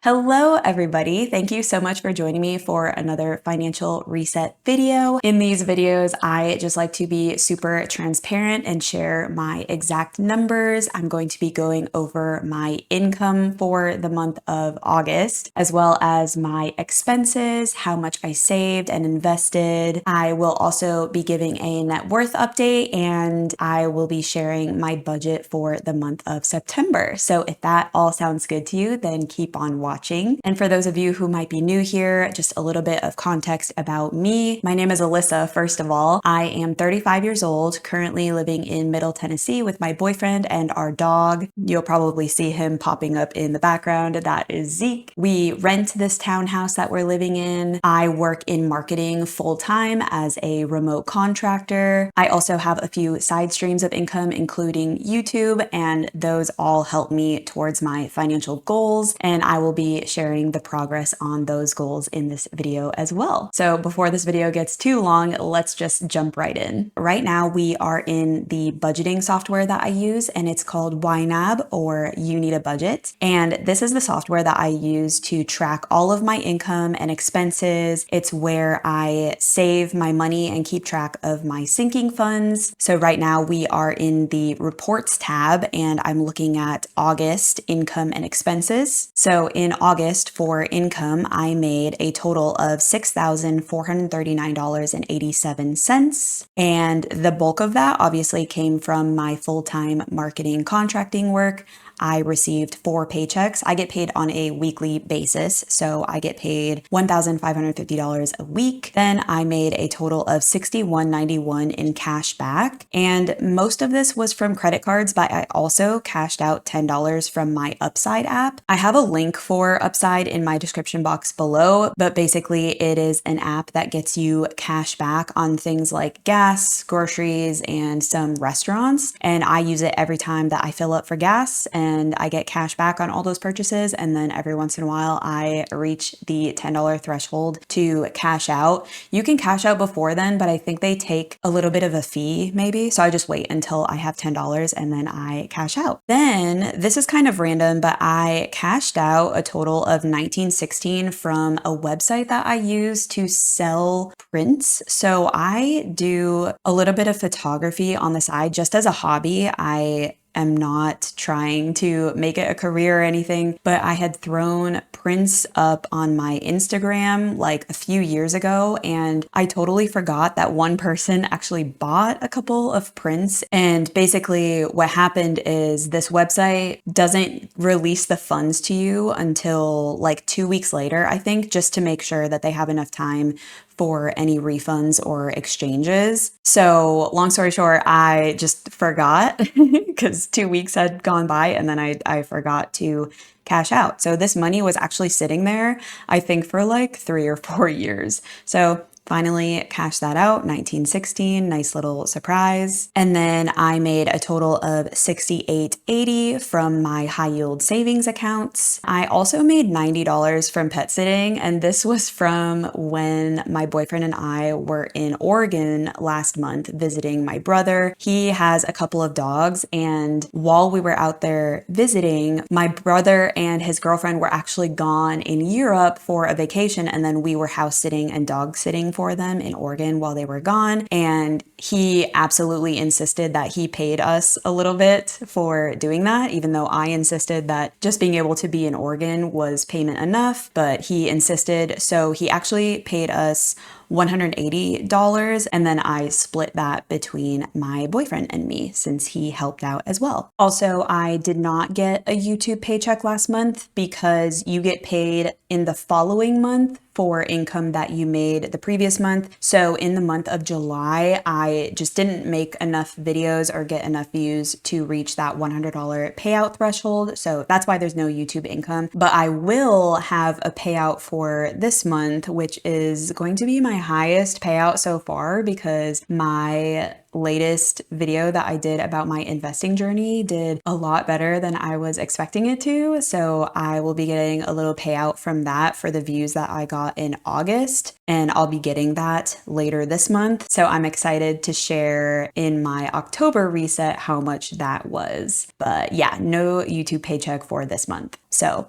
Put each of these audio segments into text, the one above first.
Hello, everybody. Thank you so much for joining me for another financial reset video. In these videos, I just like to be super transparent and share my exact numbers. I'm going to be going over my income for the month of August, as well as my expenses, how much I saved and invested. I will also be giving a net worth update, and I will be sharing my budget for the month of September. So if that all sounds good to you, then keep on watching. And for those of you who might be new here, just a little bit of context about me. My name is Alyssa, first of all. I am 35 years old, currently living in Middle Tennessee with my boyfriend and our dog. You'll probably see him popping up in the background. That is Zeke. We rent this townhouse that we're living in. I work in marketing full-time as a remote contractor. I also have a few side streams of income, including YouTube, and those all help me towards my financial goals. And I will be sharing the progress on those goals in this video as well. So before this video gets too long, let's just jump right in. Right now, we are in the budgeting software that I use, and it's called YNAB, or You Need a Budget. And this is the software that I use to track all of my income and expenses. It's where I save my money and keep track of my sinking funds. So right now we are in the reports tab, and I'm looking at August income and expenses. So in August for income, I made a total of $6,439.87. And the bulk of that obviously came from my full-time marketing contracting work. I received 4 paychecks. I get paid on a weekly basis, so I get paid $1,550 a week. Then I made a total of $61.91 in cash back, and most of this was from credit cards, but I also cashed out $10 from my Upside app. I have a link for Upside in my description box below, but basically it is an app that gets you cash back on things like gas, groceries, and some restaurants, and I use it every time that I fill up for gas, and I get cash back on all those purchases. And then every once in a while, I reach the $10 threshold to cash out. You can cash out before then, but I think they take a little bit of a fee maybe. So I just wait until I have $10 and then I cash out. Then this is kind of random, but I cashed out a total of $19.16 from a website that I use to sell prints. So I do a little bit of photography on the side just as a hobby. I am not trying to make it a career or anything, but I had thrown prints up on my Instagram like a few years ago, and I totally forgot that one person actually bought a couple of prints. And basically what happened is this website doesn't release the funds to you until like 2 weeks later, I think, just to make sure that they have enough time for any refunds or exchanges. So long story short, I just forgot because 2 weeks had gone by, and then I forgot to cash out. So this money was actually sitting there, I think, for like 3 or 4 years. So finally cashed that out, $19.16, nice little surprise. And then I made a total of $68.80 from my high yield savings accounts. I also made $90 from pet sitting, and this was from when my boyfriend and I were in Oregon last month visiting my brother. He has a couple of dogs, and while we were out there visiting, my brother and his girlfriend were actually gone in Europe for a vacation, and then we were house sitting and dog sitting for them in Oregon while they were gone. And he absolutely insisted that he paid us a little bit for doing that, even though I insisted that just being able to be in Oregon was payment enough, but he insisted. So he actually paid us $180, and then I split that between my boyfriend and me since he helped out as well. Also, I did not get a YouTube paycheck last month because you get paid in the following month for income that you made the previous month. So in the month of July, I just didn't make enough videos or get enough views to reach that $100 payout threshold. So that's why there's no YouTube income, but I will have a payout for this month, which is going to be my highest payout so far because my latest video that I did about my investing journey did a lot better than I was expecting it to. So I will be getting a little payout from that for the views that I got in August, and I'll be getting that later this month. So I'm excited to share in my October reset how much that was. But yeah, no YouTube paycheck for this month. So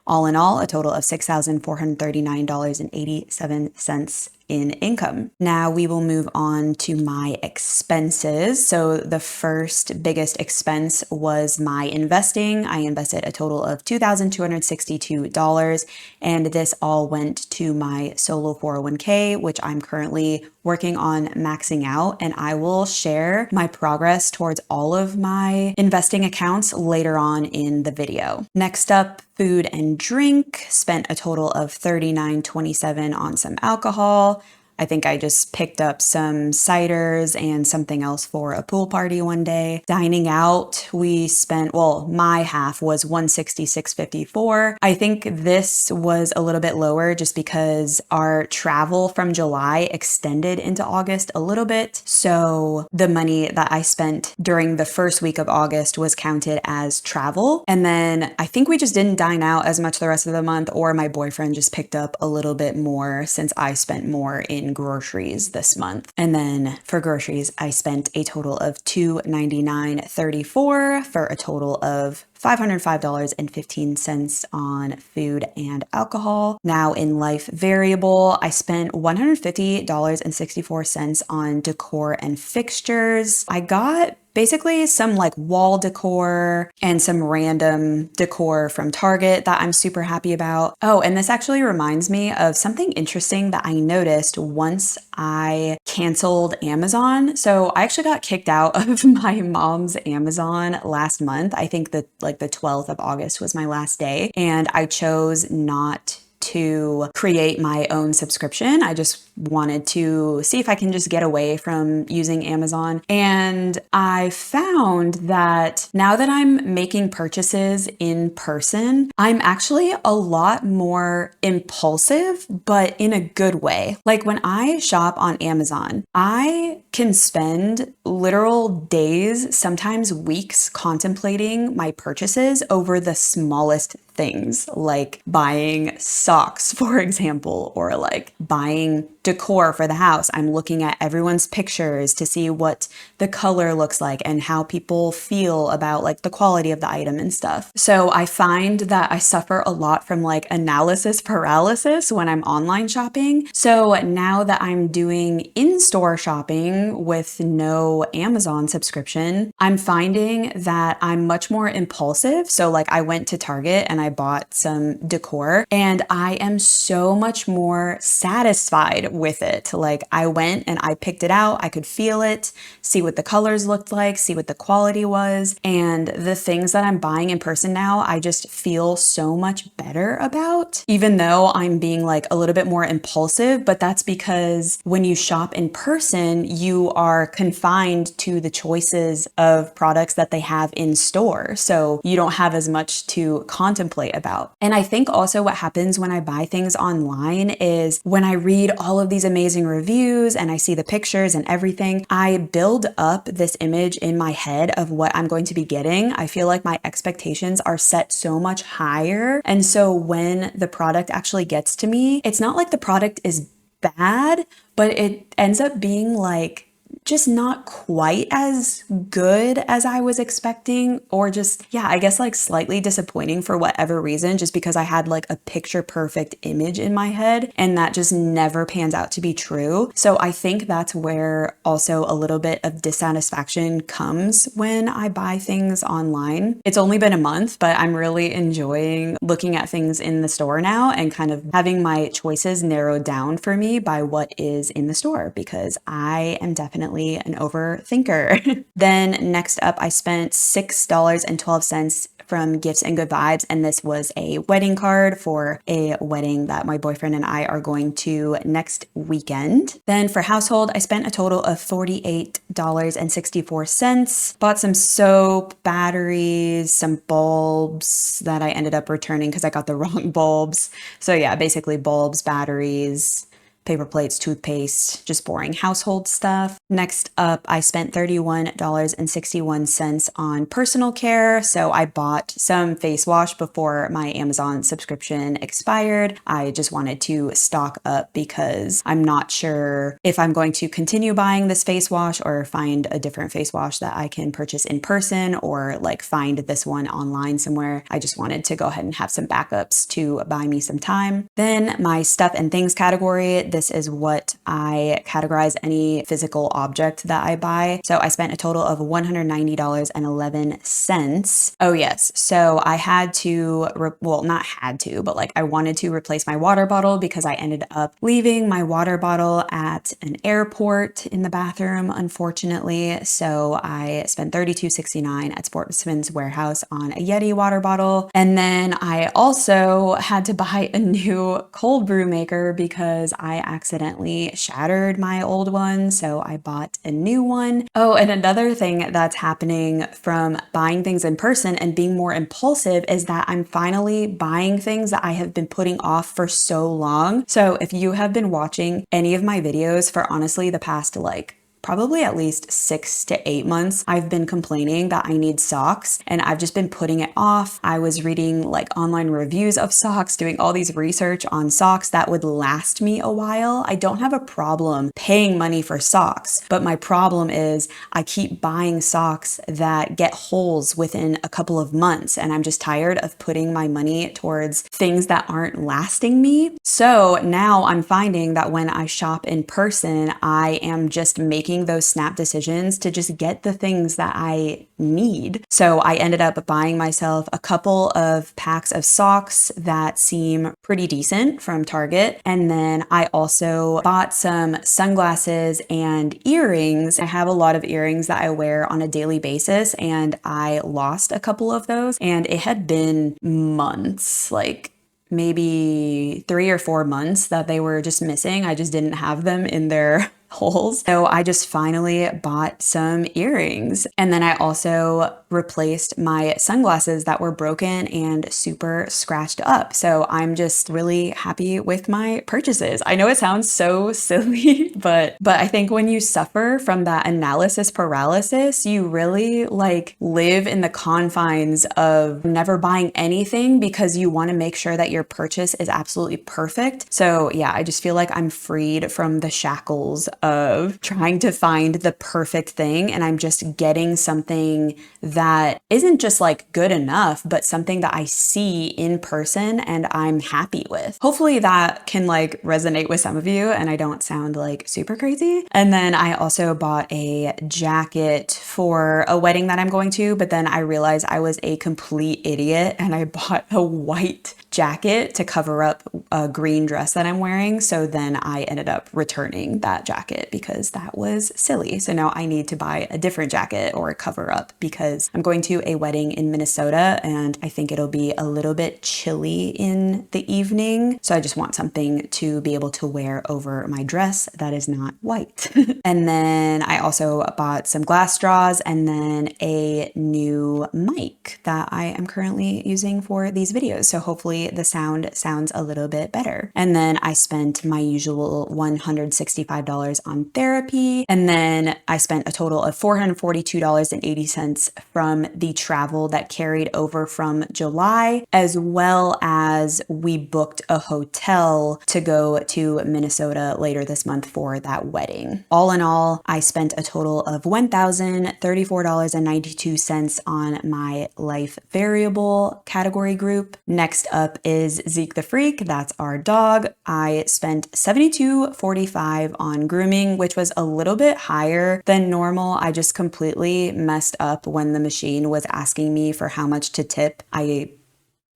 All in all, a total of $6,439.87 in income. Now we will move on to my expenses. So the first biggest expense was my investing. I invested a total of $2,262, and this all went to my solo 401k, which I'm currently working on maxing out, and I will share my progress towards all of my investing accounts later on in the video. Next up, food and drink. Spent a total of $39.27 on some alcohol. I think I just picked up some ciders and something else for a pool party one day. Dining out, we spent, well, my half was $166.54. I think this was a little bit lower just because our travel from July extended into August a little bit. So the money that I spent during the first week of August was counted as travel. And then I think we just didn't dine out as much the rest of the month, or my boyfriend just picked up a little bit more since I spent more in groceries this month. And then for groceries, I spent a total of $299.34 for a total of $505.15 on food and alcohol. Now in life variable, I spent $150.64 on decor and fixtures. I got basically some like wall decor and some random decor from Target that I'm super happy about. Oh, and this actually reminds me of something interesting that I noticed once I canceled Amazon. So I actually got kicked out of my mom's Amazon last month. I think that like the 12th of August was my last day, and I chose not to create my own subscription. I just wanted to see if I can just get away from using Amazon. And I found that now that I'm making purchases in person, I'm actually a lot more impulsive, but in a good way. Like when I shop on Amazon, I can spend literal days, sometimes weeks, contemplating my purchases over the smallest things, like buying socks, for example, or like buying decor for the house. I'm looking at everyone's pictures to see what the color looks like and how people feel about like the quality of the item and stuff. So I find that I suffer a lot from like analysis paralysis when I'm online shopping. So now that I'm doing in-store shopping with no Amazon subscription, I'm finding that I'm much more impulsive. So like I went to Target and I bought some decor, and I am so much more satisfied with it. Like I went and I picked it out, I could feel it, see what the colors looked like, see what the quality was, and the things that I'm buying in person now, I just feel so much better about, even though I'm being like a little bit more impulsive. But that's because when you shop in person, you are confined to the choices of products that they have in store. So you don't have as much to contemplate about. And I think also what happens when I buy things online is when I read all of these amazing reviews and I see the pictures and everything, I build up this image in my head of what I'm going to be getting. I feel like my expectations are set so much higher. And so when the product actually gets to me, it's not like the product is bad, but it ends up being like just not quite as good as I was expecting, or just, yeah, I guess like slightly disappointing for whatever reason, just because I had like a picture perfect image in my head and that just never pans out to be true. So I think that's where also a little bit of dissatisfaction comes when I buy things online. It's only been a month, but I'm really enjoying looking at things in the store now and kind of having my choices narrowed down for me by what is in the store, because I am definitely an overthinker. Then next up, I spent $6.12 from Gifts and Good Vibes, and this was a wedding card for a wedding that my boyfriend and I are going to next weekend. Then for household, I spent a total of $48.64. Bought some soap, batteries, some bulbs that I ended up returning because I got the wrong bulbs. So yeah, basically bulbs, batteries, paper plates, toothpaste, just boring household stuff. Next up, I spent $31.61 on personal care. So I bought some face wash before my Amazon subscription expired. I just wanted to stock up because I'm not sure if I'm going to continue buying this face wash or find a different face wash that I can purchase in person or like find this one online somewhere. I just wanted to go ahead and have some backups to buy me some time. Then my stuff and things category, this is what I categorize any physical object that I buy. So I spent a total of $190.11. Oh yes, so I had to, well, not had to, but like I wanted to replace my water bottle because I ended up leaving my water bottle at an airport in the bathroom, unfortunately. So I spent $32.69 at Sportsman's Warehouse on a Yeti water bottle. And then I also had to buy a new cold brew maker because I accidentally shattered my old one. So I bought a new one. Oh, and another thing that's happening from buying things in person and being more impulsive is that I'm finally buying things that I have been putting off for so long. So if you have been watching any of my videos for honestly the past like probably at least 6 to 8 months, I've been complaining that I need socks and I've just been putting it off. I was reading like online reviews of socks, doing all these research on socks that would last me a while. I don't have a problem paying money for socks, but my problem is I keep buying socks that get holes within a couple of months and I'm just tired of putting my money towards things that aren't lasting me. So now I'm finding that when I shop in person, I am just making those snap decisions to just get the things that I need. So I ended up buying myself a couple of packs of socks that seem pretty decent from Target. And then I also bought some sunglasses and earrings. I have a lot of earrings that I wear on a daily basis and I lost a couple of those and it had been months, like maybe 3 or 4 months that they were just missing. I just didn't have them in their holes. So I just finally bought some earrings. And then I also replaced my sunglasses that were broken and super scratched up. So I'm just really happy with my purchases. I know it sounds so silly, but I think when you suffer from that analysis paralysis, you really like live in the confines of never buying anything because you want to make sure that your purchase is absolutely perfect. So yeah, I just feel like I'm freed from the shackles of trying to find the perfect thing. And I'm just getting something that isn't just like good enough, but something that I see in person and I'm happy with. Hopefully that can like resonate with some of you and I don't sound like super crazy. And then I also bought a jacket for a wedding that I'm going to, but then I realized I was a complete idiot and I bought a white jacket to cover up a green dress that I'm wearing. So then I ended up returning that jacket because that was silly. So now I need to buy a different jacket or a cover up because I'm going to a wedding in Minnesota and I think it'll be a little bit chilly in the evening. So I just want something to be able to wear over my dress that is not white. And then I also bought some glass straws and then a new mic that I am currently using for these videos. So hopefully the sound sounds a little bit better. And then I spent my usual $165 on therapy. And then I spent a total of $442.80 from the travel that carried over from July, as well as we booked a hotel to go to Minnesota later this month for that wedding. All in all, I spent a total of $1,034.92 on my life variable category group. Next up is Zeke the Freak. That's our dog. I spent $72.45 on grooming, which was a little bit higher than normal. I just completely messed up when the machine was asking me for how much to tip.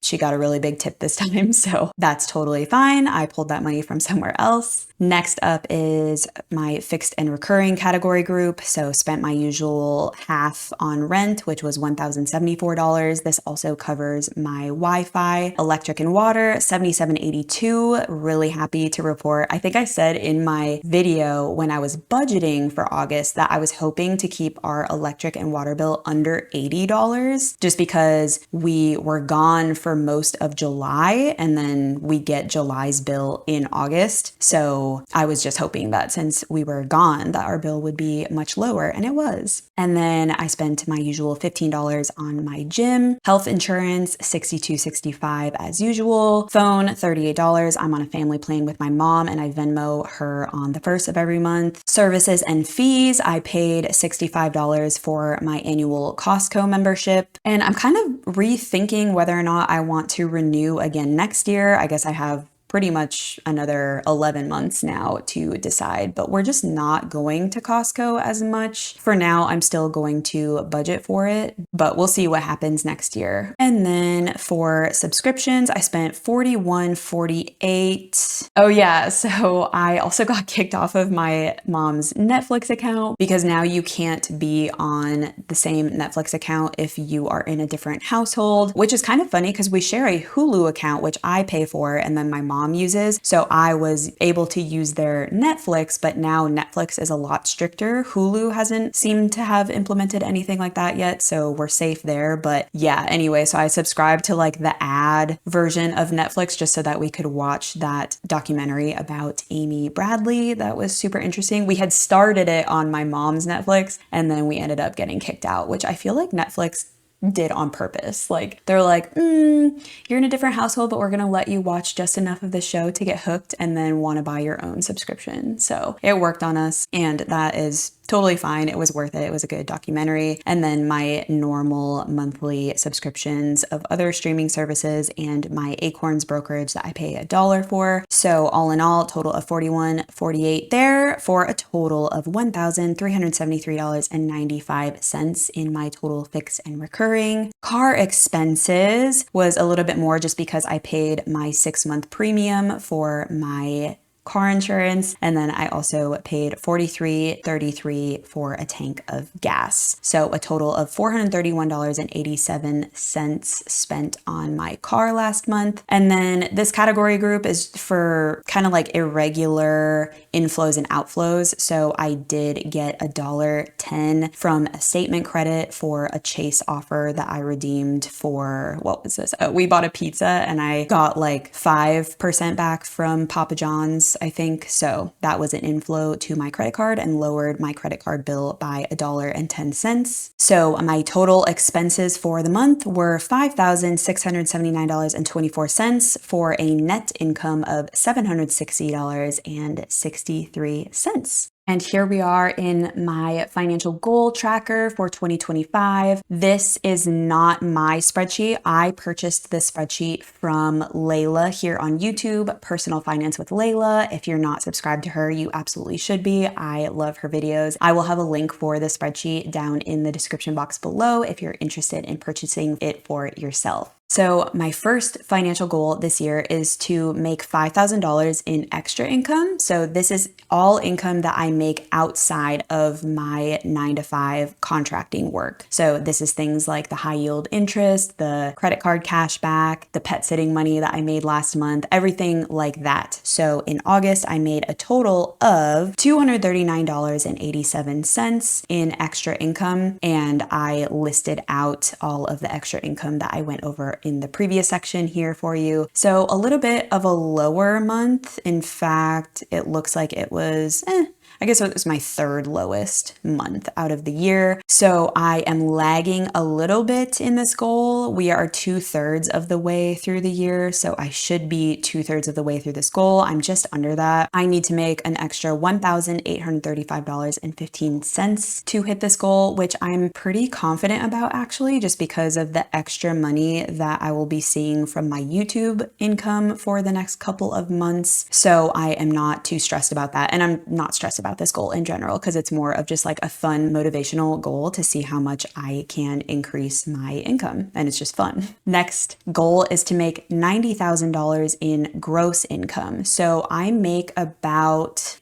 She got a really big tip this time, so that's totally fine. I pulled that money from somewhere else. Next up is my fixed and recurring category group. So spent my usual half on rent, which was $1,074. This also covers my Wi-Fi, electric and water, $77.82. Really happy to report. I think I said in my video when I was budgeting for August that I was hoping to keep our electric and water bill under $80 just because we were gone for for most of July, and then we get July's bill in August. So I was just hoping that since we were gone, that our bill would be much lower, and it was. And then I spent my usual $15 on my gym, health insurance, $62.65 as usual, phone, $38. I'm on a family plan with my mom, and I Venmo her on the first of every month. Services and fees, I paid $65 for my annual Costco membership, and I'm kind of rethinking whether or not I want to renew again next year. I guess I have pretty much another 11 months now to decide, but we're just not going to Costco as much. For now, I'm still going to budget for it, but we'll see what happens next year. And then for subscriptions, I spent $41.48. Oh yeah, so I also got kicked off of my mom's Netflix account because now you can't be on the same Netflix account if you are in a different household, which is kind of funny because we share a Hulu account, which I pay for, and then my mom uses. So I was able to use their Netflix, but now Netflix is a lot stricter. Hulu hasn't seemed to have implemented anything like that yet, so we're safe there. But yeah, anyway, so I subscribed to like the ad version of Netflix just so that we could watch that documentary about Amy Bradley. That was super interesting. We had started it on my mom's Netflix, and then we ended up getting kicked out, which I feel like Netflix did on purpose. Like they're like, you're in a different household, but we're gonna let you watch just enough of the show to get hooked and then want to buy your own subscription. So it worked on us, and that is totally fine. It was worth it. It was a good documentary. And then my normal monthly subscriptions of other streaming services and my Acorns brokerage that I pay $1 for. So all in all, total of $41.48 there for a total of $1,373.95 in my total fixed and recurring. Car expenses was a little bit more just because I paid my 6-month premium for my car insurance, and then I also paid $43.33 for a tank of gas. So a total of $431.87 spent on my car last month. And then this category group is for kind of like irregular inflows and outflows. So I did get $1.10 from a statement credit for a Chase offer that I redeemed for, what was this? We bought a pizza and I got like 5% back from Papa John's, I think. So that was an inflow to my credit card and lowered my credit card bill by $1.10. So my total expenses for the month were $5,679.24 for a net income of $760.63. And here we are in my financial goal tracker for 2025. This is not my spreadsheet. I purchased this spreadsheet from Leila here on YouTube, Personal Finance with Leila. If you're not subscribed to her, you absolutely should be. I love her videos. I will have a link for the spreadsheet down in the description box below if you're interested in purchasing it for yourself. So my first financial goal this year is to make $5,000 in extra income. So this is all income that I make outside of my 9-to-5 contracting work. So this is things like the high yield interest, the credit card cash back, the pet sitting money that I made last month, everything like that. So in August, I made a total of $239.87 in extra income. And I listed out all of the extra income that I went over in the previous section here for you. So a little bit of a lower month. In fact, it looks like it was, I guess it was my third lowest month out of the year. So I am lagging a little bit in this goal. We are 2/3 of the way through the year. So I should be 2/3 of the way through this goal. I'm just under that. I need to make an extra $1,835.15 to hit this goal, which I'm pretty confident about actually, just because of the extra money that I will be seeing from my YouTube income for the next couple of months. So I am not too stressed about that. And I'm not stressed about this goal in general because it's more of just like a fun motivational goal to see how much I can increase my income, and it's just fun. Next goal is to make $90,000 in gross income. So I make about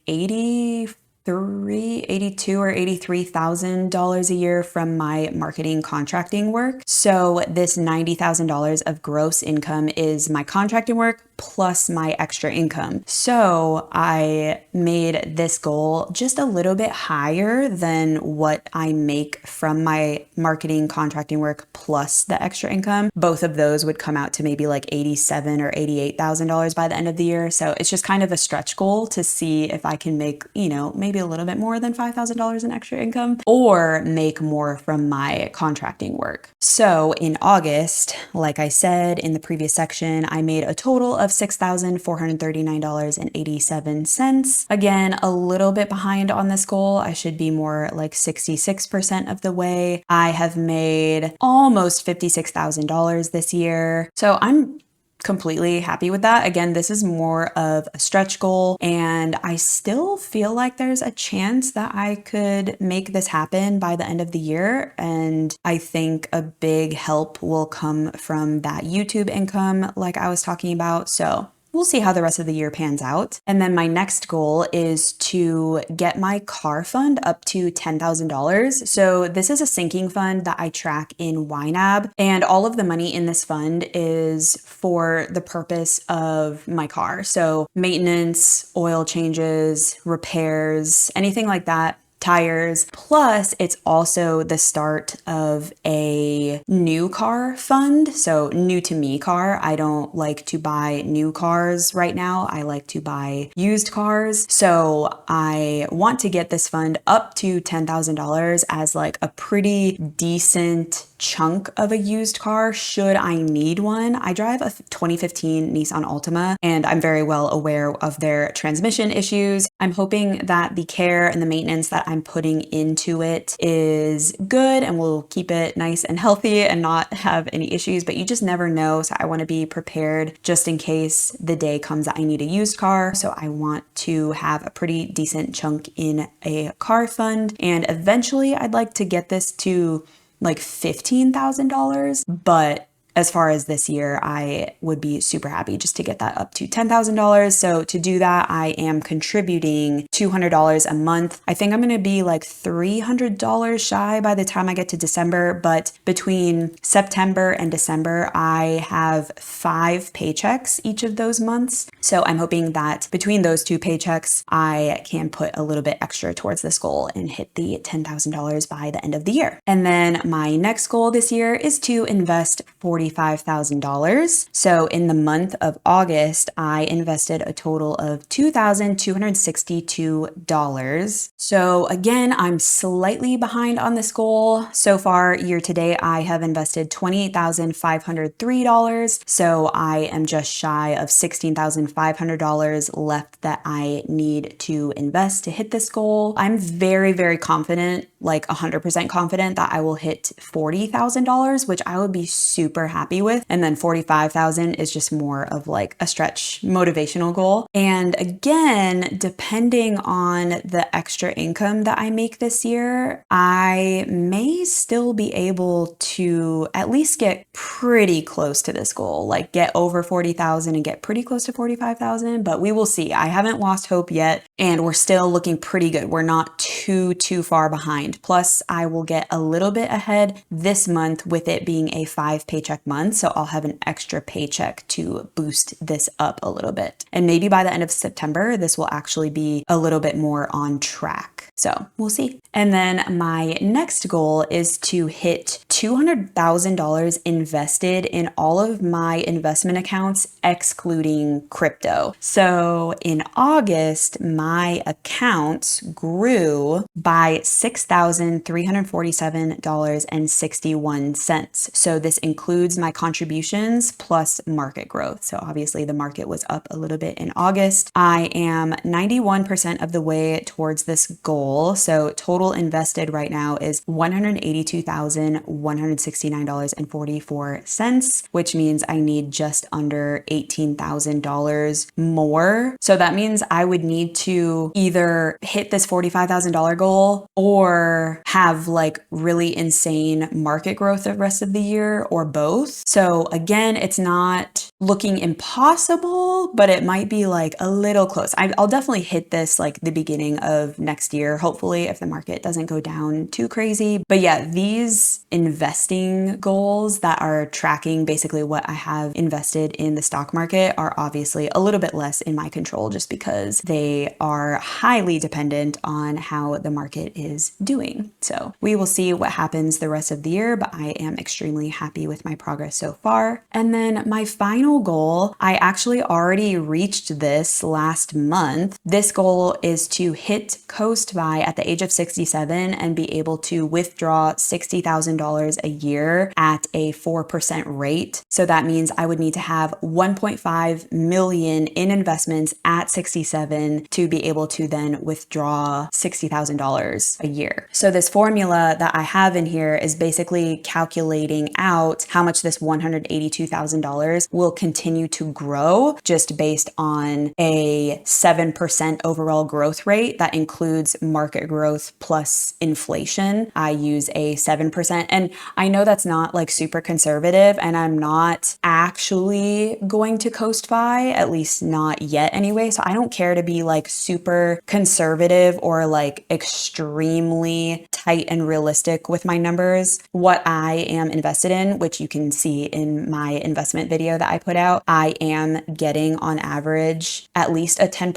$82,000 or $83,000 a year from my marketing contracting work. So this $90,000 of gross income is my contracting work plus my extra income. So I made this goal just a little bit higher than what I make from my marketing contracting work plus the extra income. Both of those would come out to maybe like $87,000 or $88,000 by the end of the year. So it's just kind of a stretch goal to see if I can make, maybe a little bit more than $5,000 in extra income or make more from my contracting work. So in August, like I said in the previous section, I made a total of $6,439.87. Again, a little bit behind on this goal. I should be more like 66% of the way. I have made almost $56,000 this year. So I'm completely happy with that. Again, this is more of a stretch goal, and I still feel like there's a chance that I could make this happen by the end of the year. And I think a big help will come from that YouTube income, like I was talking about. So we'll see how the rest of the year pans out. And then my next goal is to get my car fund up to $10,000. So this is a sinking fund that I track in YNAB, and all of the money in this fund is for the purpose of my car. So maintenance, oil changes, repairs, anything like that. Tires. Plus, it's also the start of a new car fund. So new to me car. I don't like to buy new cars right now. I like to buy used cars. So I want to get this fund up to $10,000 as like a pretty decent chunk of a used car should I need one. I drive a 2015 Nissan Altima, and I'm very well aware of their transmission issues. I'm hoping that the care and the maintenance that I'm putting into it is good and will keep it nice and healthy and not have any issues, but you just never know. So I want to be prepared just in case the day comes that I need a used car. So I want to have a pretty decent chunk in a car fund, and eventually I'd like to get this to like $15,000, but as far as this year, I would be super happy just to get that up to $10,000. So to do that, I am contributing $200 a month. I think I'm going to be like $300 shy by the time I get to December, but between September and December, I have 5 paychecks each of those months. So I'm hoping that between those 2 paychecks, I can put a little bit extra towards this goal and hit the $10,000 by the end of the year. And then my next goal this year is to invest $45,000. So in the month of August, I invested a total of $2,262. So again, I'm slightly behind on this goal. So far, year to date, I have invested $28,503. So I am just shy of $16,500 left that I need to invest to hit this goal. I'm very, very confident, like 100% confident that I will hit $40,000, which I would be super happy with. And then 45,000 is just more of like a stretch motivational goal. And again, depending on the extra income that I make this year, I may still be able to at least get pretty close to this goal, like get over 40,000 and get pretty close to 45,000, but we will see. I haven't lost hope yet, and we're still looking pretty good. We're not too far behind. Plus, I will get a little bit ahead this month with it being a 5 paycheck month. So I'll have an extra paycheck to boost this up a little bit. And maybe by the end of September, this will actually be a little bit more on track. So we'll see. And then my next goal is to hit $200,000 invested in all of my investment accounts, excluding crypto. So in August, my accounts grew by $6,347.61. So this includes my contributions plus market growth. So obviously the market was up a little bit in August. I am 91% of the way towards this goal. So total invested right now is $182,100. $169.44, which means I need just under $18,000 more. So that means I would need to either hit this $45,000 goal or have like really insane market growth the rest of the year, or both. So again, it's not looking impossible, but it might be like a little close. I'll definitely hit this like the beginning of next year, hopefully, if the market doesn't go down too crazy. But yeah, these investing goals that are tracking basically what I have invested in the stock market are obviously a little bit less in my control, just because they are highly dependent on how the market is doing. So we will see what happens the rest of the year, but I am extremely happy with my progress so far. And then my final goal, I actually already reached this last month. This goal is to hit CoastFI at the age of 67 and be able to withdraw $60,000 a year at a 4% rate. So that means I would need to have 1.5 million in investments at 67 to be able to then withdraw $60,000 a year. So this formula that I have in here is basically calculating out how much this $182,000 will continue to grow, just based on a 7% overall growth rate that includes market growth plus inflation. I use a 7%, and I know that's not like super conservative, and I'm not actually going to CoastFI, at least not yet anyway. So I don't care to be like super conservative or like extremely tight and realistic with my numbers. What I am invested in, which you can see in my investment video that I put out, I am getting on average at least a 10%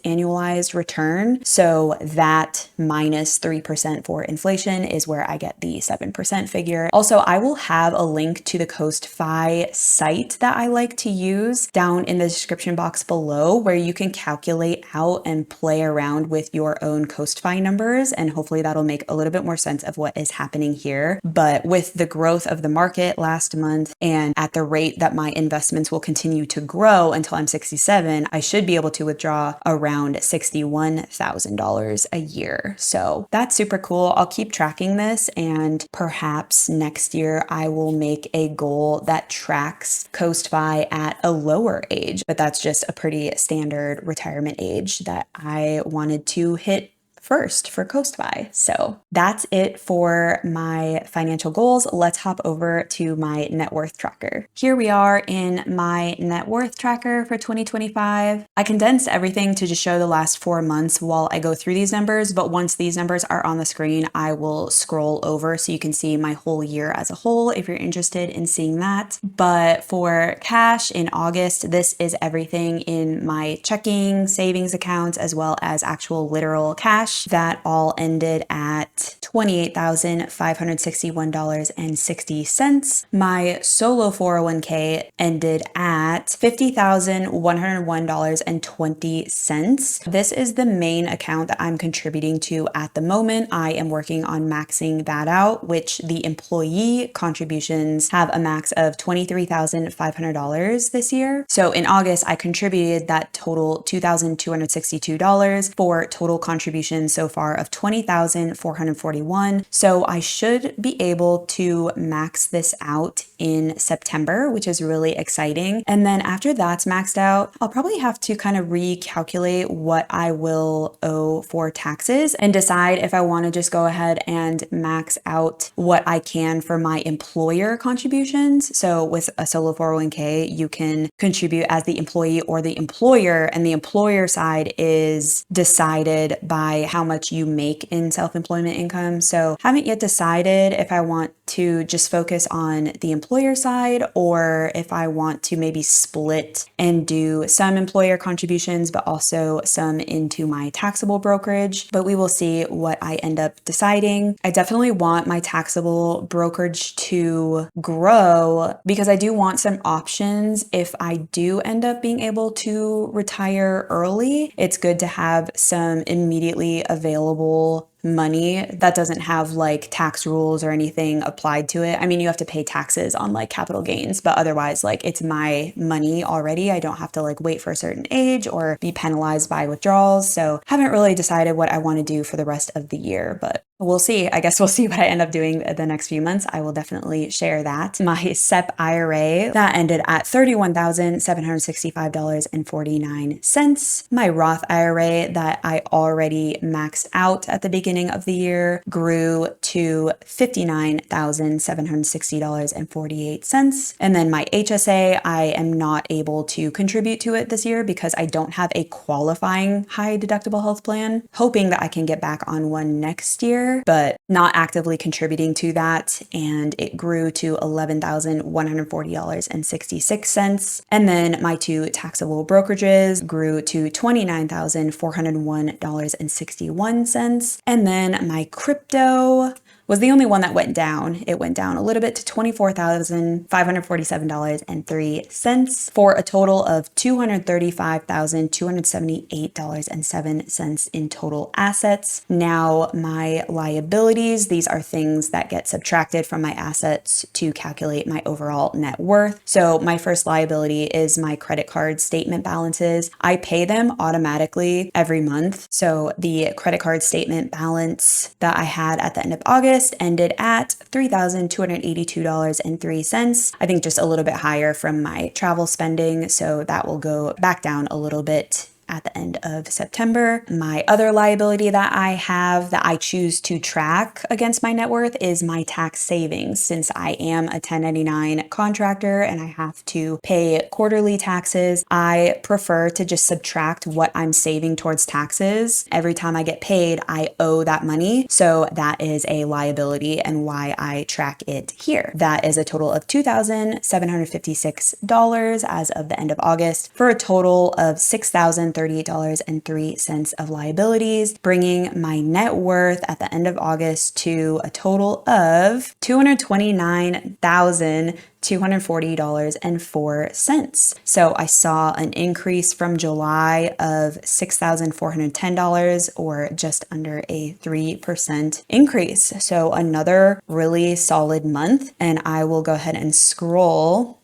annualized return. So that minus 3% for inflation is where I get the 7% figure. Also, I will have a link to the CoastFI site that I like to use down in the description box below, where you can calculate out and play around with your own CoastFI numbers. And hopefully that'll make a little bit more sense of what is happening here. But with the growth of the market last month, and at the rate that my investments will continue to grow until I'm 67, I should be able to withdraw around $61,000 a year. So that's super cool. I'll keep tracking this, and perhaps next year I will make a goal that tracks CoastFI at a lower age, but that's just a pretty standard retirement age that I wanted to hit first for CoastFI. So that's it for my financial goals. Let's hop over to my net worth tracker. Here we are in my net worth tracker for 2025. I condensed everything to just show the last 4 months while I go through these numbers, but once these numbers are on the screen, I will scroll over so you can see my whole year as a whole if you're interested in seeing that. But for cash in August, this is everything in my checking, savings accounts, as well as actual literal cash. That all ended at $28,561.60. My solo 401k ended at $50,101.20. This is the main account that I'm contributing to at the moment. I am working on maxing that out, which the employee contributions have a max of $23,500 this year. So in August, I contributed that total $2,262 for total contributions so far of $20,441. So I should be able to max this out in September, which is really exciting. And then after that's maxed out, I'll probably have to kind of recalculate what I will owe for taxes and decide if I want to just go ahead and max out what I can for my employer contributions. So with a solo 401k, you can contribute as the employee or the employer, and the employer side is decided by how much you make in self-employment income. So haven't yet decided if I want to just focus on the employer side, or if I want to maybe split and do some employer contributions, but also some into my taxable brokerage. But we will see what I end up deciding. I definitely want my taxable brokerage to grow because I do want some options if I do end up being able to retire early. It's good to have some immediately available money that doesn't have like tax rules or anything applied to it. I mean, you have to pay taxes on like capital gains, but otherwise like it's my money already. I don't have to like wait for a certain age or be penalized by withdrawals. So haven't really decided what I want to do for the rest of the year, but We'll see. I guess we'll see what I end up doing the next few months. I will definitely share that. My SEP IRA, that ended at $31,765.49. My Roth IRA that I already maxed out at the beginning of the year grew to $59,760.48. And then my HSA, I am not able to contribute to it this year because I don't have a qualifying high deductible health plan, hoping that I can get back on one next year, but not actively contributing to that. And it grew to $11,140.66. And then my two taxable brokerages grew to $29,401.61. And then my crypto was the only one that went down. It went down a little bit to $24,547.03 for a total of $235,278.07 in total assets. Now, my liabilities, these are things that get subtracted from my assets to calculate my overall net worth. So my first liability is my credit card statement balances. I pay them automatically every month. So the credit card statement balance that I had at the end of August ended at $3,282.03. I think just a little bit higher from my travel spending, so that will go back down a little bit at the end of September. My other liability that I have that I choose to track against my net worth is my tax savings. Since I am a 1099 contractor and I have to pay quarterly taxes, I prefer to just subtract what I'm saving towards taxes. Every time I get paid, I owe that money. So that is a liability and why I track it here. That is a total of $2,756 as of the end of August for a total of $6,038.03 of liabilities, bringing my net worth at the end of August to a total of $229,240.04. So I saw an increase from July of $6,410, or just under a 3% increase. So another really solid month, and I will go ahead and scroll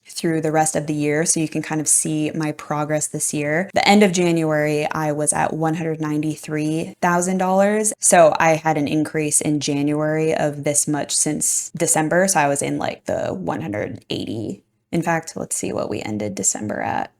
through the rest of the year so you can kind of see my progress this year. The end of January, I was at $193,000. So I had an increase in January of this much since December. So I was in like the 180. In fact, let's see what we ended December at.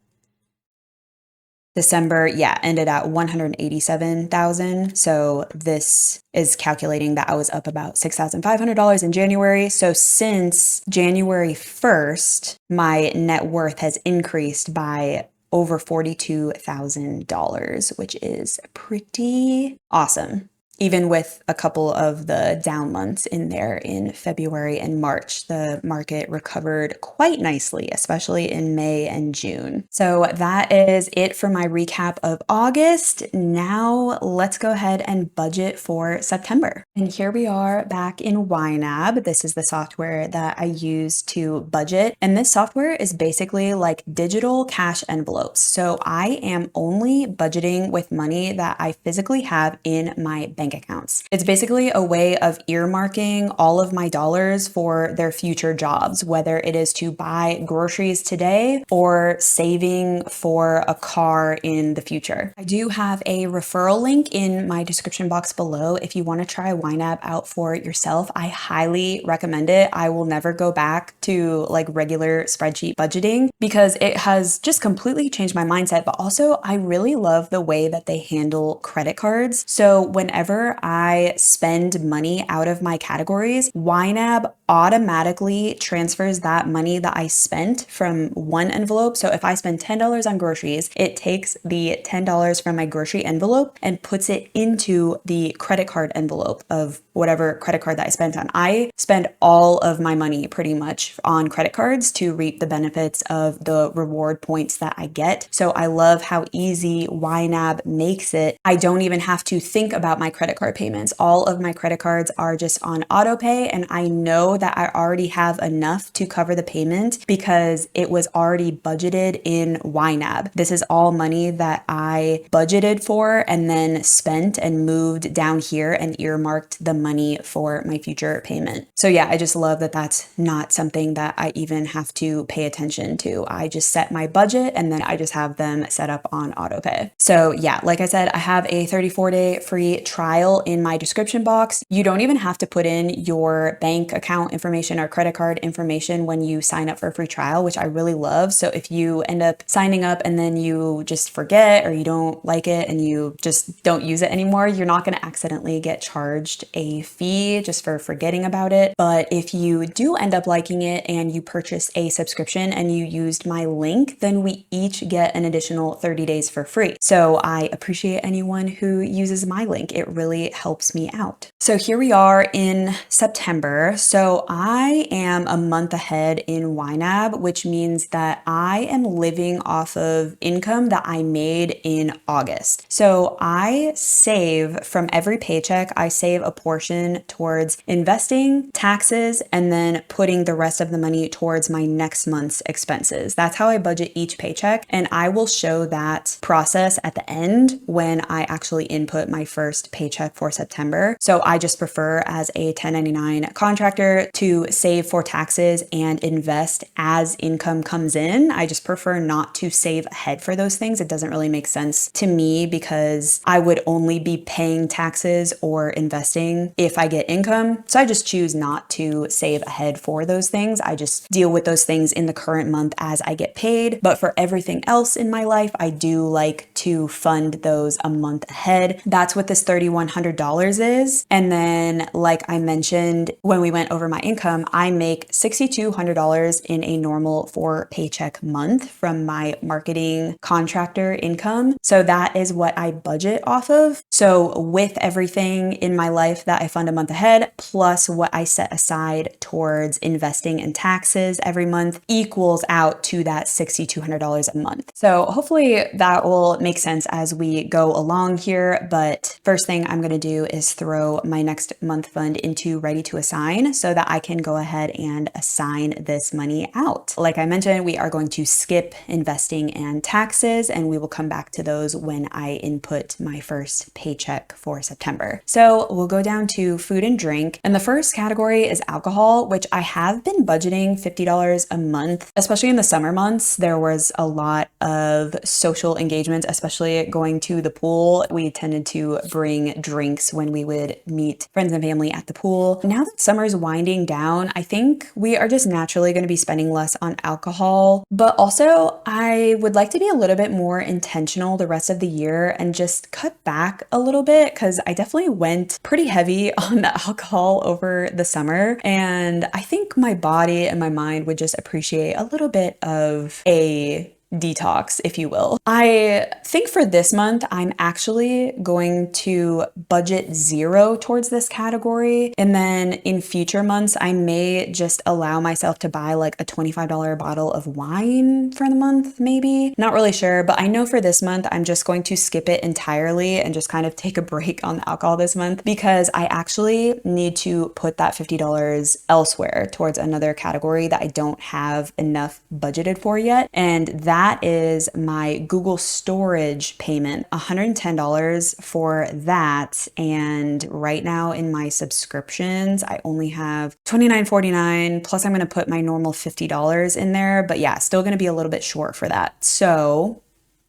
December, ended at 187,000. So this is calculating that I was up about $6,500 in January. So since January 1st, my net worth has increased by over $42,000, which is pretty awesome. Even with a couple of the down months in there in February and March, the market recovered quite nicely, especially in May and June. So that is it for my recap of August. Now let's go ahead and budget for September. And here we are back in YNAB. This is the software that I use to budget. And this software is basically like digital cash envelopes. So I am only budgeting with money that I physically have in my bank accounts. It's basically a way of earmarking all of my dollars for their future jobs, whether it is to buy groceries today or saving for a car in the future. I do have a referral link in my description box below if you want to try YNAB out for yourself. I highly recommend it. I will never go back to like regular spreadsheet budgeting because it has just completely changed my mindset, but also I really love the way that they handle credit cards. So whenever I spend money out of my categories, YNAB automatically transfers that money that I spent from one envelope. So if I spend $10 on groceries, it takes the $10 from my grocery envelope and puts it into the credit card envelope of whatever credit card that I spent on. I spend all of my money pretty much on credit cards to reap the benefits of the reward points that I get. So I love how easy YNAB makes it. I don't even have to think about my credit card payments. All of my credit cards are just on auto pay, and I know know that I already have enough to cover the payment because it was already budgeted in YNAB. This is all money that I budgeted for and then spent and moved down here and earmarked the money for my future payment. So yeah, I just love that that's not something that I even have to pay attention to. I just set my budget and then I just have them set up on autopay. So yeah, like I said, I have a 34-day free trial in my description box. You don't even have to put in your bank account information or credit card information when you sign up for a free trial, which I really love. So if you end up signing up and then you just forget or you don't like it and you just don't use it anymore, you're not going to accidentally get charged a fee just for forgetting about it. But if you do end up liking it and you purchase a subscription and you used my link, then we each get an additional 30 days for free. So I appreciate anyone who uses my link. It really helps me out. So here we are in September. So I am a month ahead in YNAB, which means that I am living off of income that I made in August. So I save from every paycheck, I save a portion towards investing, taxes, and then putting the rest of the money towards my next month's expenses. That's how I budget each paycheck. And I will show that process at the end when I actually input my first paycheck for September. So I just prefer as a 1099 contractor to save for taxes and invest as income comes in. I just prefer not to save ahead for those things. It doesn't really make sense to me because I would only be paying taxes or investing if I get income. So I just choose not to save ahead for those things. I just deal with those things in the current month as I get paid. But for everything else in my life, I do like to fund those a month ahead. That's what this $3,100 is. And then, like I mentioned, when we went over my income, I make $6,200 in a normal 4-paycheck month from my marketing contractor income. So that is what I budget off of. So with everything in my life that I fund a month ahead, plus what I set aside towards investing and taxes every month equals out to that $6,200 a month. So hopefully that will make sense as we go along here. But first thing I'm going to do is throw my next month fund into ready to assign so that I can go ahead and assign this money out. Like I mentioned, we are going to skip investing and taxes, and we will come back to those when I input my first paycheck for September. So we'll go down to food and drink. And the first category is alcohol, which I have been budgeting $50 a month, especially in the summer months. There was a lot of social engagements, especially going to the pool. We tended to bring drinks when we would meet friends and family at the pool. Now that summer's winding down, I think we are just naturally going to be spending less on alcohol, but also I would like to be a little bit more intentional the rest of the year and just cut back a little bit because I definitely went pretty heavy on the alcohol over the summer. And I think my body and my mind would just appreciate a little bit of a detox, if you will. I think for this month, I'm actually going to budget $0 towards this category. And then in future months, I may just allow myself to buy like a $25 bottle of wine for the month, maybe. Not really sure, but I know for this month, I'm just going to skip it entirely and just kind of take a break on the alcohol this month because I actually need to put that $50 elsewhere towards another category that I don't have enough budgeted for yet. And that is my Google storage payment, $110 for that. And right now in my subscriptions, I only have $29.49, plus I'm going to put my normal $50 in there. But yeah, still going to be a little bit short for that. So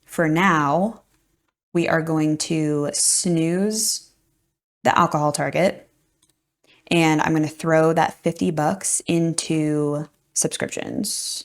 for now, we are going to snooze the alcohol target. And I'm going to throw that $50 into subscriptions.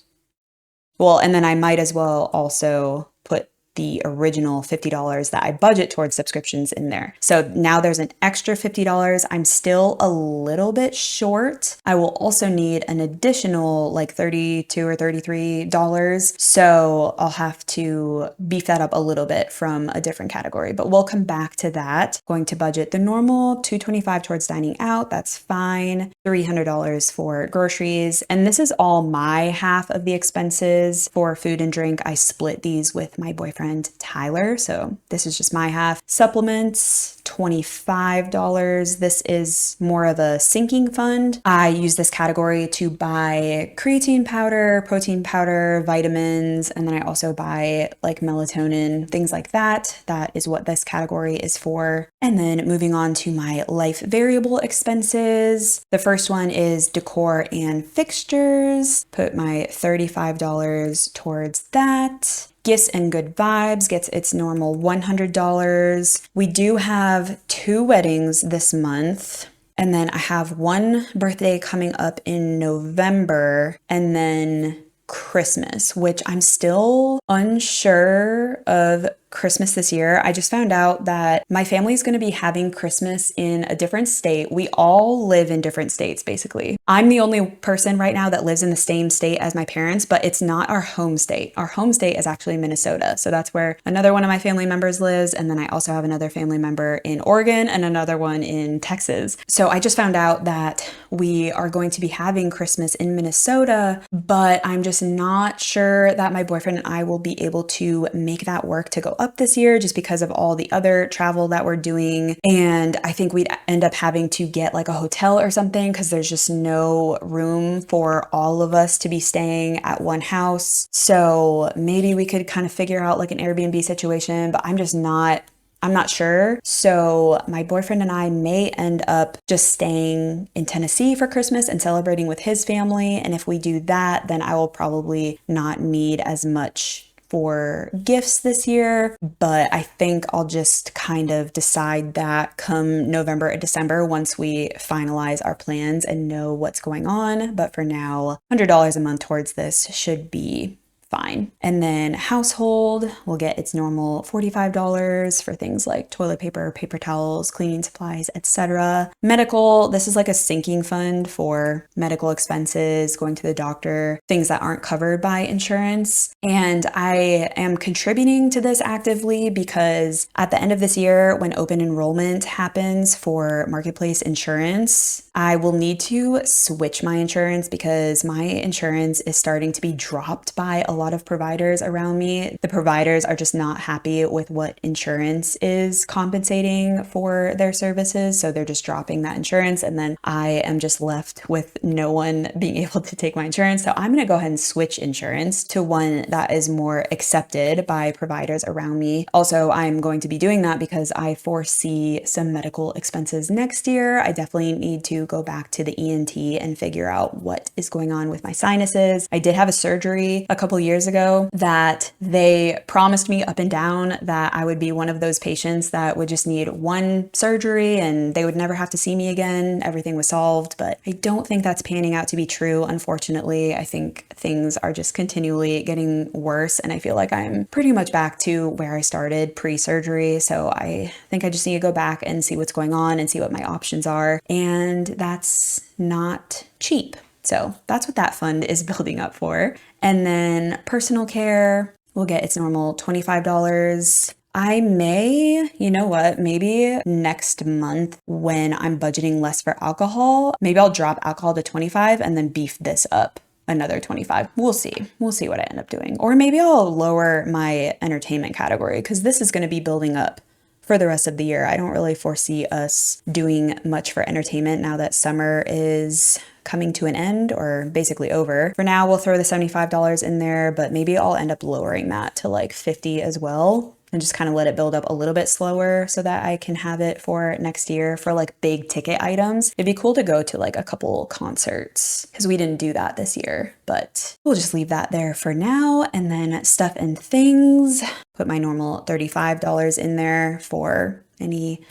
Well, and then I might as well also put the original $50 that I budget towards subscriptions in there. So now there's an extra $50. I'm still a little bit short. I will also need an additional like $32 or $33. So I'll have to beef that up a little bit from a different category, but we'll come back to that. Going to budget the normal $225 towards dining out. That's fine. $300 for groceries. And this is all my half of the expenses for food and drink. I split these with my boyfriend friend Tyler. So this is just my half. Supplements, $25. This is more of a sinking fund. I use this category to buy creatine powder, protein powder, vitamins, and then I also buy like melatonin, things like that. That is what this category is for. And then moving on to my life variable expenses. The first one is decor and fixtures. Put my $35 towards that. Gifts and good vibes gets its normal $100. We do have 2 weddings this month. And then I have one birthday coming up in November, and then Christmas, which I'm still unsure of Christmas this year. I just found out that my family is going to be having Christmas in a different state. We all live in different states, basically. I'm the only person right now that lives in the same state as my parents, but it's not our home state. Our home state is actually Minnesota. So that's where another one of my family members lives. And then I also have another family member in Oregon and another one in Texas. So I just found out that we are going to be having Christmas in Minnesota, but I'm just not sure that my boyfriend and I will be able to make that work to go up this year just because of all the other travel that we're doing. And I think we'd end up having to get like a hotel or something because there's just no room for all of us to be staying at one house. So maybe we could kind of figure out like an Airbnb situation, but I'm not sure. So my boyfriend and I may end up just staying in Tennessee for Christmas and celebrating with his family. And if we do that, then I will probably not need as much for gifts this year, but I think I'll just kind of decide that come November or December once we finalize our plans and know what's going on. But for now, $100 a month towards this should be fine. And then household will get its normal $45 for things like toilet paper, paper towels, cleaning supplies, etc. Medical, this is like a sinking fund for medical expenses, going to the doctor, things that aren't covered by insurance. And I am contributing to this actively because at the end of this year, when open enrollment happens for marketplace insurance, I will need to switch my insurance because my insurance is starting to be dropped by a lot of providers around me. The providers are just not happy with what insurance is compensating for their services. So they're just dropping that insurance. And then I am just left with no one being able to take my insurance. So I'm going to go ahead and switch insurance to one that is more accepted by providers around me. Also, I'm going to be doing that because I foresee some medical expenses next year. I definitely need to go back to the ENT and figure out what is going on with my sinuses. I did have a surgery a couple years ago that they promised me up and down that I would be one of those patients that would just need one surgery and they would never have to see me again. Everything was solved, but I don't think that's panning out to be true. Unfortunately, I think things are just continually getting worse and I feel like I'm pretty much back to where I started pre-surgery. So I think I just need to go back and see what's going on and see what my options are. And that's not cheap. So that's what that fund is building up for. And then personal care will get its normal $25. I may, maybe next month when I'm budgeting less for alcohol, maybe I'll drop alcohol to 25 and then beef this up another 25. We'll see. We'll see what I end up doing. Or maybe I'll lower my entertainment category because this is going to be building up for the rest of the year. I don't really foresee us doing much for entertainment now that summer is coming to an end or basically over. For now, we'll throw the $75 in there, but maybe I'll end up lowering that to like 50 as well and just kind of let it build up a little bit slower so that I can have it for next year for like big ticket items. It'd be cool to go to like a couple concerts because we didn't do that this year, but we'll just leave that there for now. And then stuff and things, put my normal $35 in there for any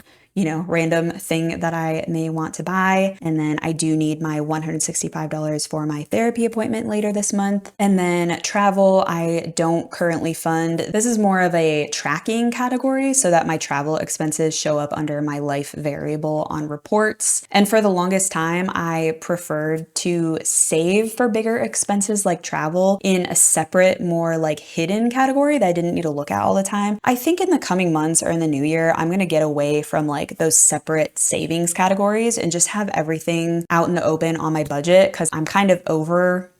random thing that I may want to buy. And then I do need my $165 for my therapy appointment later this month. And then travel, I don't currently fund. This is more of a tracking category so that my travel expenses show up under my life variable on reports. And for the longest time, I preferred to save for bigger expenses like travel in a separate, more like hidden category that I didn't need to look at all the time. I think in the coming months or in the new year, I'm going to get away from like those separate savings categories and just have everything out in the open on my budget because I'm kind of over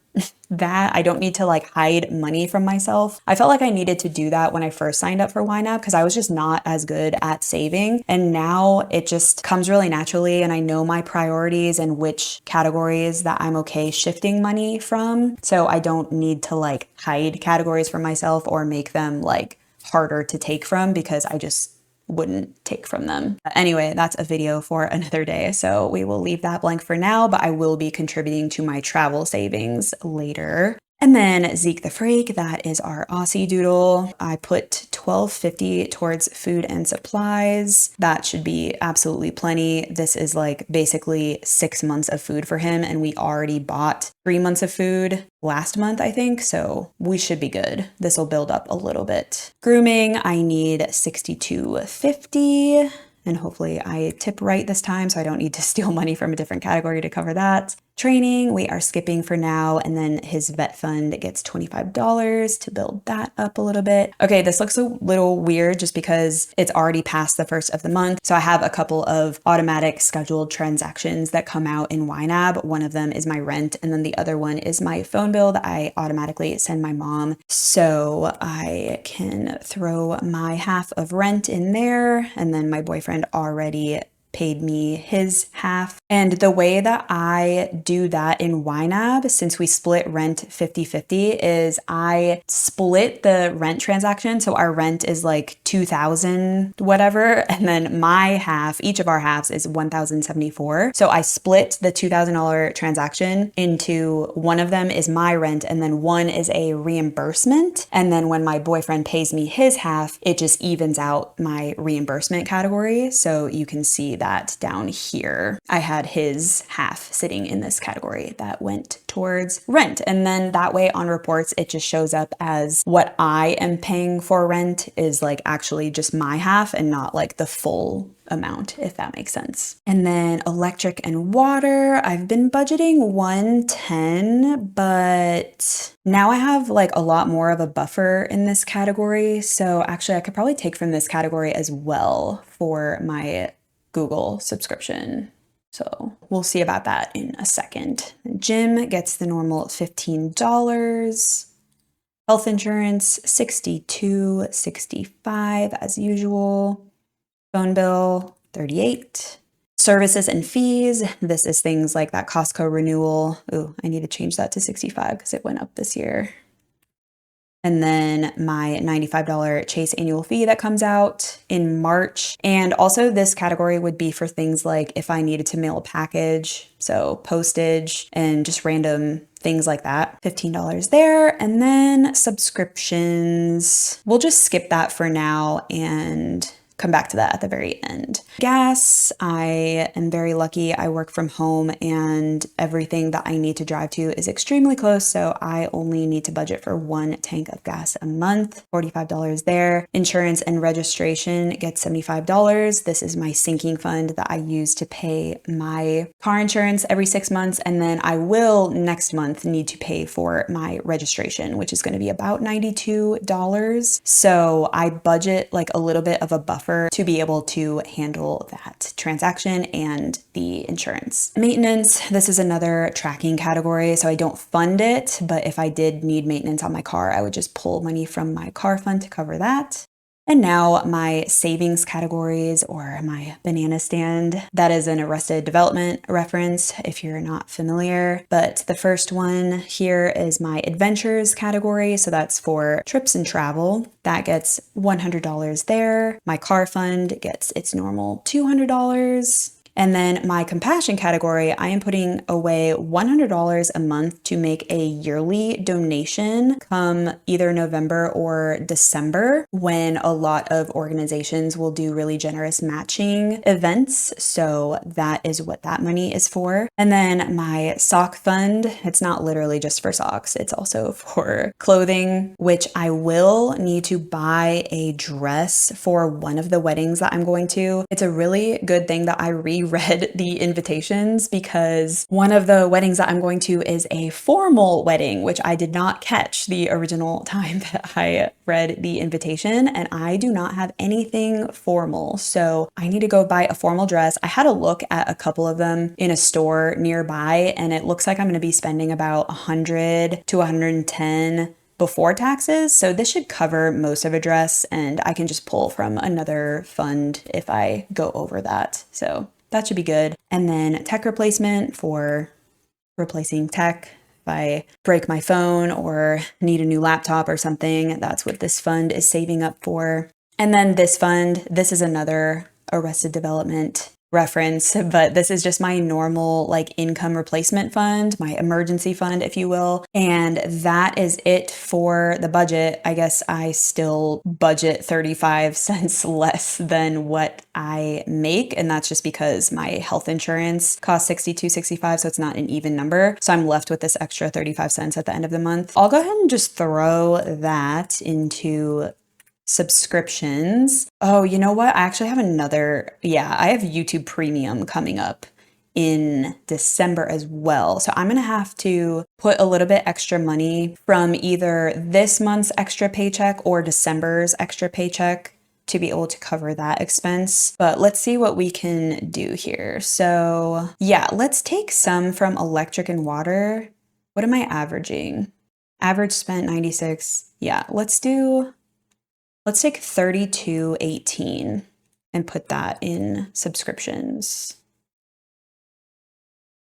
that I don't need to like hide money from myself. I felt like I needed to do that when I first signed up for YNAB because I was just not as good at saving. And now it just comes really naturally, and I know my priorities and which categories that I'm okay shifting money from. So I don't need to like hide categories for myself or make them like harder to take from because I just wouldn't take from them. Anyway, that's a video for another day, so we will leave that blank for now, but I will be contributing to my travel savings later. And then Zeke the Freak, that is our Aussie doodle. I put $12.50 towards food and supplies. That should be absolutely plenty. This is like basically 6 months of food for him, and we already bought 3 months of food last month, I think, so we should be good. This will build up a little bit. Grooming, I need $62.50. And hopefully I tip right this time so I don't need to steal money from a different category to cover that. Training, we are skipping for now, and then his vet fund gets $25 to build that up a little bit. Okay, this looks a little weird just because it's already past the first of the month. So I have a couple of automatic scheduled transactions that come out in YNAB. One of them is my rent, and then the other one is my phone bill that I automatically send my mom. So I can throw my half of rent in there, and then my boyfriend already paid me his half. And the way that I do that in YNAB, since we split rent 50-50, is I split the rent transaction. So our rent is like $2,000 whatever, and then my half, each of our halves is $1,074. So I split the $2,000 transaction into one of them is my rent, and then one is a reimbursement. And then when my boyfriend pays me his half, it just evens out my reimbursement category. So you can see that down here. I had his half sitting in this category that went towards rent. And then that way on reports, it just shows up as what I am paying for rent is like actually just my half and not like the full amount, if that makes sense. And then electric and water, I've been budgeting 110, but now I have like a lot more of a buffer in this category. So actually I could probably take from this category as well for my Google subscription. So we'll see about that in a second. Gym gets the normal $15. Health insurance, $62.65 as usual. Phone bill, $38. Services and fees, this is things like that Costco renewal. Ooh, I need to change that to $65 because it went up this year. And then my $95 Chase annual fee that comes out in March. And also this category would be for things like if I needed to mail a package, so postage and just random things like that. $15 there. And then subscriptions, we'll just skip that for now and come back to that at the very end. Gas, I am very lucky. I work from home and everything that I need to drive to is extremely close. So I only need to budget for 1 tank of gas a month, $45 there. Insurance and registration gets $75. This is my sinking fund that I use to pay my car insurance every 6 months. And then I will next month need to pay for my registration, which is going to be about $92. So I budget like a little bit of a buffer to be able to handle that transaction and the insurance. Maintenance, this is another tracking category, so I don't fund it, but if I did need maintenance on my car, I would just pull money from my car fund to cover that. And now my savings categories, or my banana stand. That is an Arrested Development reference if you're not familiar. But the first one here is my adventures category. So that's for trips and travel. That gets $100 there. My car fund gets its normal $200. And then my compassion category, I am putting away $100 a month to make a yearly donation come either November or December, when a lot of organizations will do really generous matching events. So that is what that money is for. And then my sock fund, it's not literally just for socks, it's also for clothing, which I will need to buy a dress for one of the weddings that I'm going to. It's a really good thing that I rewrote read the invitations because one of the weddings that I'm going to is a formal wedding, which I did not catch the original time that I read the invitation, and I do not have anything formal. So I need to go buy a formal dress. I had a look at a couple of them in a store nearby, and it looks like I'm going to be spending about $100 to $110 before taxes. So this should cover most of a dress, and I can just pull from another fund if I go over that. So that should be good. And then tech replacement for replacing tech. If I break my phone or need a new laptop or something, that's what this fund is saving up for. And then this fund, this is another Arrested Development reference, but this is just my normal like income replacement fund, my emergency fund, if you will. And that is it for the budget. I guess I still budget 35 cents less than what I make. And that's just because my health insurance costs $62.65. So it's not an even number. So I'm left with this extra 35 cents at the end of the month. I'll go ahead and just throw that into subscriptions. Oh, you know what? I actually have I have YouTube Premium coming up in December as well. So I'm going to have to put a little bit extra money from either this month's extra paycheck or December's extra paycheck to be able to cover that expense. But let's see what we can do here. So yeah, let's take some from electric and water. What am I averaging? Average spent 96. Yeah, let's take 32.18 and put that in subscriptions.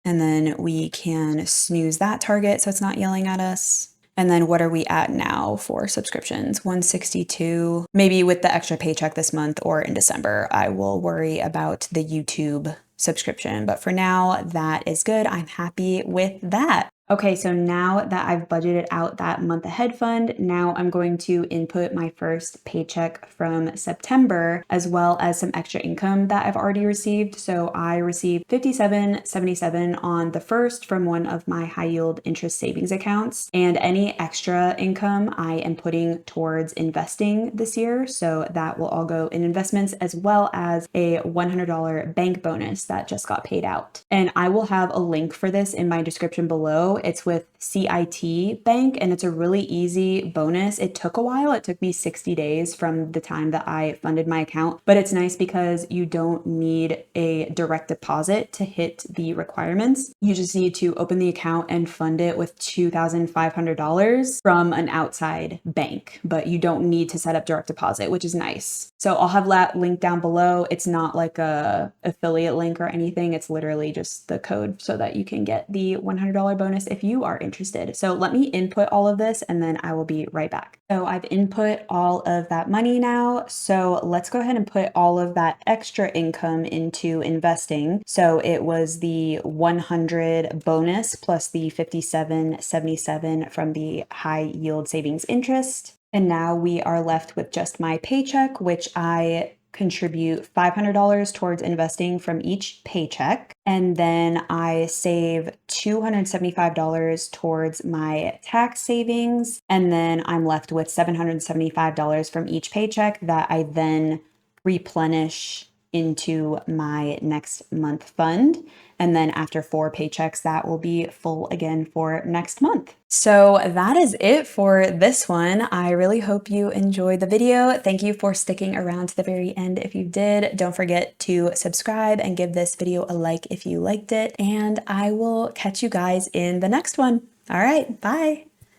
And then we can snooze that target so it's not yelling at us. And then what are we at now for subscriptions? 162. Maybe with the extra paycheck this month or in December, I will worry about the YouTube subscription. But for now, that is good. I'm happy with that. Okay, so now that I've budgeted out that month ahead fund, now I'm going to input my first paycheck from September, as well as some extra income that I've already received. So I received $57.77 on the first from one of my high yield interest savings accounts, and any extra income I am putting towards investing this year. So that will all go in investments, as well as a $100 bank bonus that just got paid out. And I will have a link for this in my description below. It's with CIT Bank, and it's a really easy bonus. It took a while. It took me 60 days from the time that I funded my account, but it's nice because you don't need a direct deposit to hit the requirements. You just need to open the account and fund it with $2,500 from an outside bank, but you don't need to set up direct deposit, which is nice. So I'll have that link down below. It's not like a affiliate link or anything. It's literally just the code so that you can get the $100 bonus if you are interested. So let me input all of this and then I will be right back. So I've input all of that money now. So let's go ahead and put all of that extra income into investing. So it was the 100 bonus plus the 57.77 from the high yield savings interest. And now we are left with just my paycheck, which I contribute $500 towards investing from each paycheck. And then I save $275 towards my tax savings. And then I'm left with $775 from each paycheck that I then replenish into my next month fund. And then after 4 paychecks, that will be full again for next month. So that is it for this one. I really hope you enjoyed the video. Thank you for sticking around to the very end. If you did, don't forget to subscribe and give this video a like if you liked it. And I will catch you guys in the next one. All right, bye.